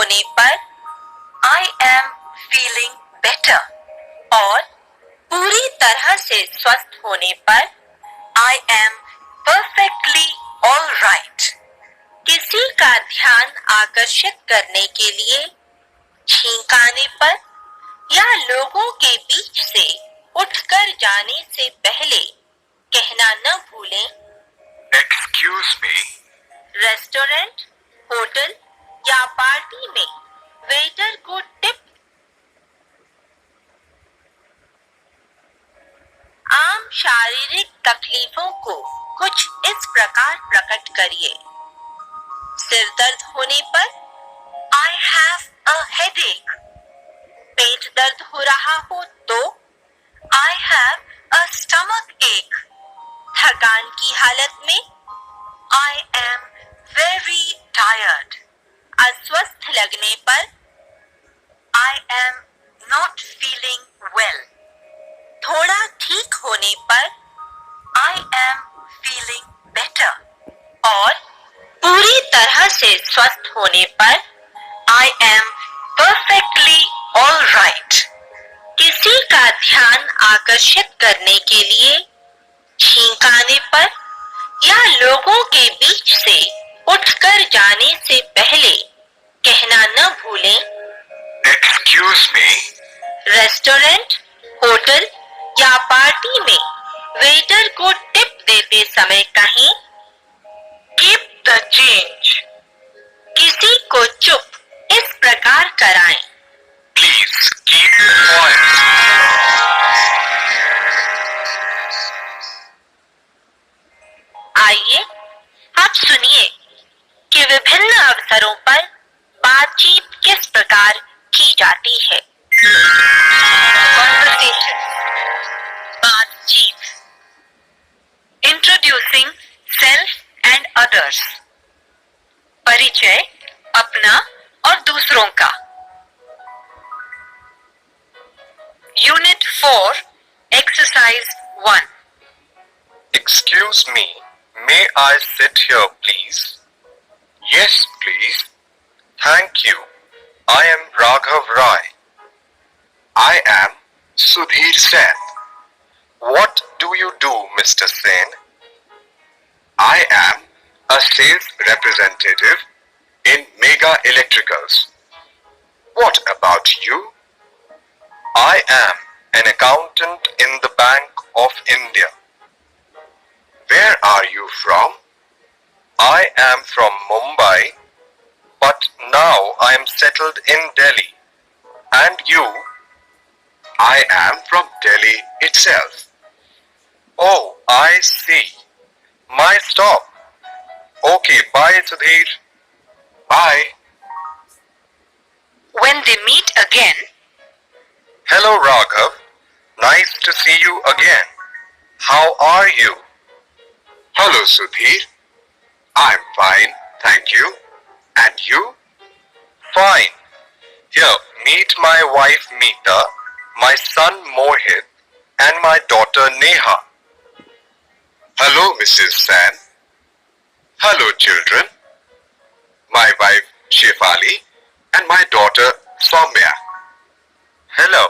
होने पर I am feeling better और पूरी तरह से स्वस्थ होने पर I am perfectly all right। किसी का ध्यान आकर्षित करने के लिए छींक आने पर या लोगों के बीच से उठकर जाने से पहले कहना न भूलें, Excuse me। रेस्टोरेंट, होटल या पार्टी में वेटर को टिप। आम शारीरिक तकलीफों को कुछ इस प्रकार प्रकट करिए। सिर दर्द होने पर I have a headache। पेट दर्द हो रहा हो तो I have a stomach ache। थकान की हालत में I am very tired। अस्वस्थ लगने पर I am not feeling well। थोड़ा ठीक होने पर I am feeling better और पूरी तरह से स्वस्थ होने पर I am perfectly all right। किसी का ध्यान आकर्षित करने के लिए छींक आने पर या लोगों के बीच से उठकर जाने से पहले कहना न भूलें, Excuse me। रेस्टोरेंट, होटल या पार्टी में वेटर को टिप देते समय कहें, कीप द चेंज। किसी को चुप इस प्रकार कराएं, Please keep quiet। आइए आप सुनिए कि विभिन्न अवसरों पर बातचीत किस प्रकार की जाती है। Conversation, बातचीत। Introducing self and others, परिचय अपना और दूसरों का। Unit 4, Exercise 1। Excuse me, may I sit here please? Yes, please. Thank you. I am Raghav Rai. I am Sudhir Sen. What do you do, Mr. Sen? I am a sales representative in Mega Electricals. What about you? I am an accountant in the Bank of India. Where are you from? I am from Mumbai, but now I am settled in Delhi. And you? I am from Delhi itself. Oh, I see. My stop. Okay, bye Sudhir. Bye. When they meet again, Hello Raghav. Nice to see you again. How are you? Hello Sudhir. I'm fine, thank you. And you? Fine. Here, meet my wife Meeta, my son Mohit, and my daughter Neha. Hello Mrs. San. Hello children. My wife Shefali and my daughter Soumya. Hello.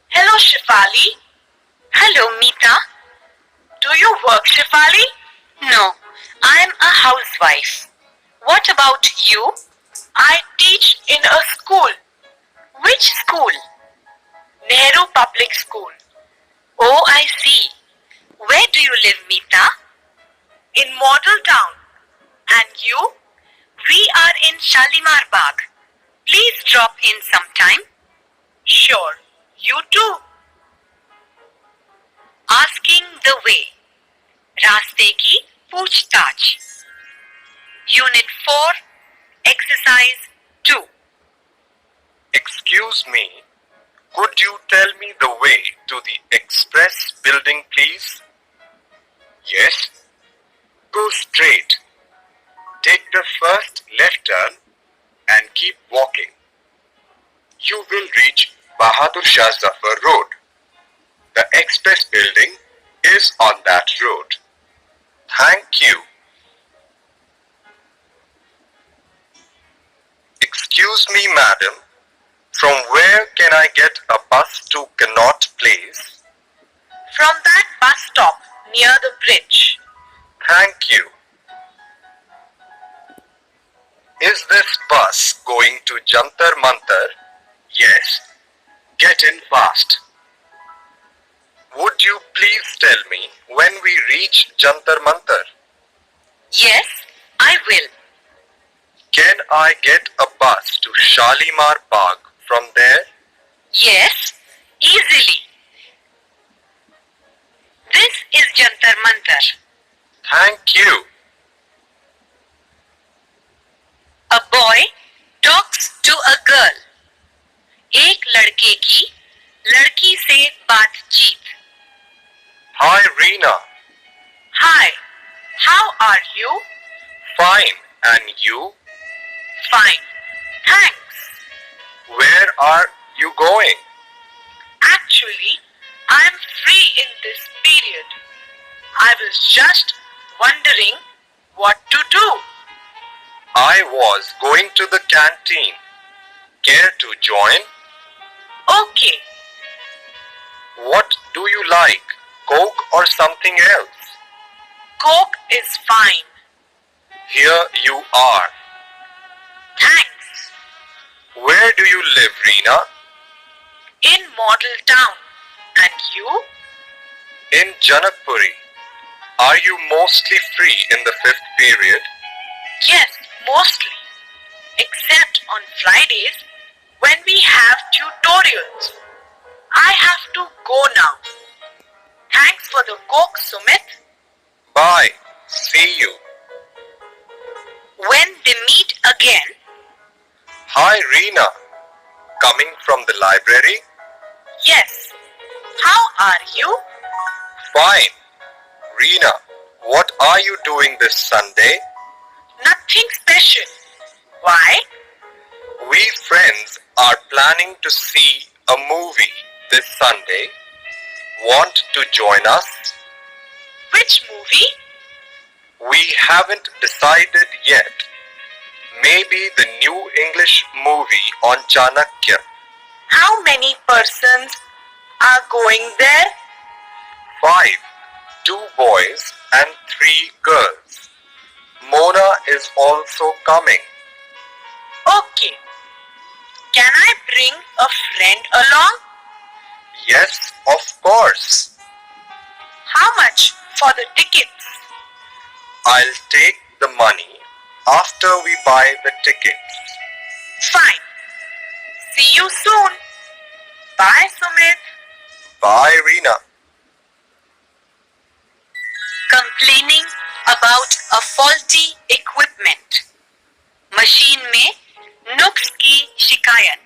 hello Shefali. Hello Meeta. Do you work, Shefali? No, I am a housewife. What about you? I teach in a school. Which school? Nehru Public School. Oh, I see. Where do you live, Meeta? In Model Town. And you? We are in Shalimar Bagh. Please drop in sometime. Sure. You too. Asking the way. रास्ते की पूछताछ। Unit 4, Exercise 2। Excuse me, could you tell me the way to the Express building please? Yes. Go straight. Take the first left turn and keep walking. You will reach Bahadur Shah Zafar Road. The Express building is on that road. Thank you. Excuse me, madam. From where can I get a bus to Connaught Place? From that bus stop near the bridge. Thank you. Is this bus going to Jantar Mantar? Yes. Get in fast. Would you please tell me when we reach Jantar Mantar? Yes, I will. Can I get a bus to Shalimar Bagh from there? Yes, easily. This is Jantar Mantar. Thank you. A boy talks to a girl. एक लड़के की लड़की से बातचीत. Hi, Reena. Hi, how are you? Fine. And you? Fine, thanks. Where are you going? Actually, I am free in this period. I was just wondering what to do. I was going to the canteen. Care to join? Okay, What do you like? Coke or something else? Coke is fine. Here you are. Thanks. Where do you live, Reena? In Model Town. And you? In Janakpuri. Are you mostly free in the 5th period? Yes, mostly. Except on Fridays when we have tutorials. I have to go now. Thanks for the Coke, Sumit. Bye. See you. When they meet again, Hi, Reena. Coming from the library? yes. How are you? Fine. Reena, what are you doing this Sunday? Nothing special. Why? We friends are planning to see a movie this Sunday. Want to join us? Which movie? We haven't decided yet. Maybe the new English movie on Chanakya. How many persons are going there? 5. 2 boys and 3 girls. Mona is also coming. Okay. Can I bring a friend along? Yes, of course. How much for the tickets? I'll take the money after we buy the tickets. Fine. See you soon. Bye, Sumit. Bye, Reena. Complaining about a faulty equipment. Machine में नुक्स की शिकायत.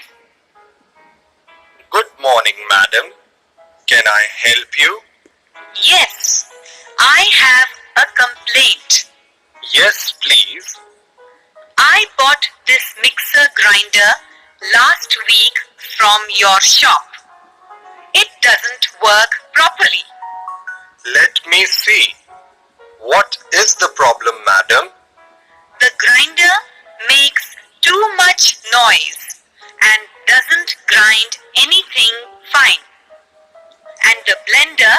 Good morning, madam. Can I help you? Yes, I have a complaint. Yes, please. I bought this mixer grinder last week from your shop. It doesn't work properly. Let me see. What is the problem, madam? The grinder makes too much noise and doesn't grind anything fine. And the blender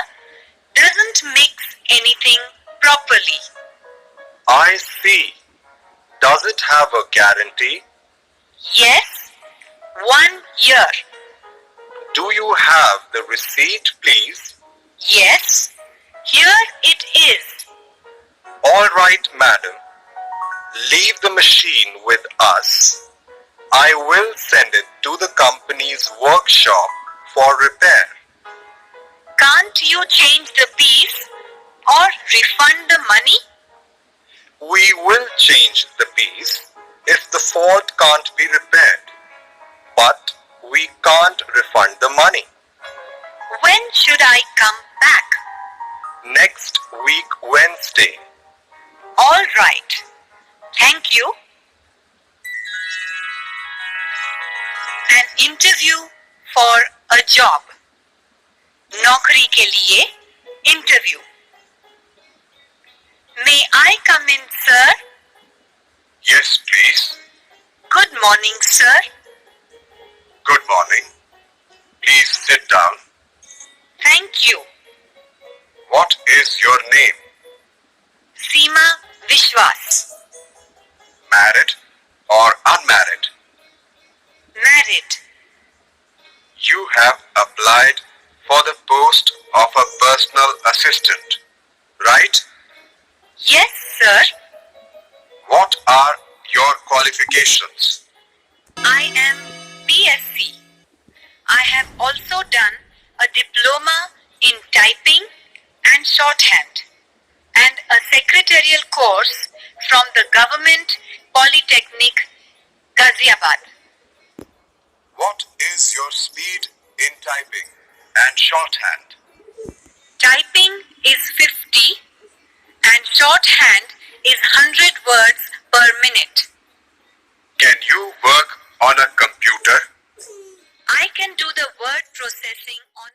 doesn't mix anything properly. I see. Does it have a guarantee? Yes, 1 year. Do you have the receipt, please? Yes, here it is. All right, madam. Leave the machine with us. I will send it to the company's workshop for repair. Can't you change the piece or refund the money? We will change the piece if the fault can't be repaired, but we can't refund the money. When should I come back? Next week, Wednesday. All right. Thank you. An interview for a job. नौकरी के लिए interview. May I come in, sir? Yes, please. Good morning, sir. Good morning. Please sit down. Thank you. What is your name? Seema Vishwas. Married or unmarried? Married. You have applied for the post of a personal assistant, right? Yes, sir. What are your qualifications? I am BSc. I have also done a diploma in typing and shorthand and a secretarial course from the Government Polytechnic, Ghaziabad. What is your speed in typing and shorthand? Typing is 50 and shorthand is 100 words per minute. Can you work on a computer? I can do the word processing on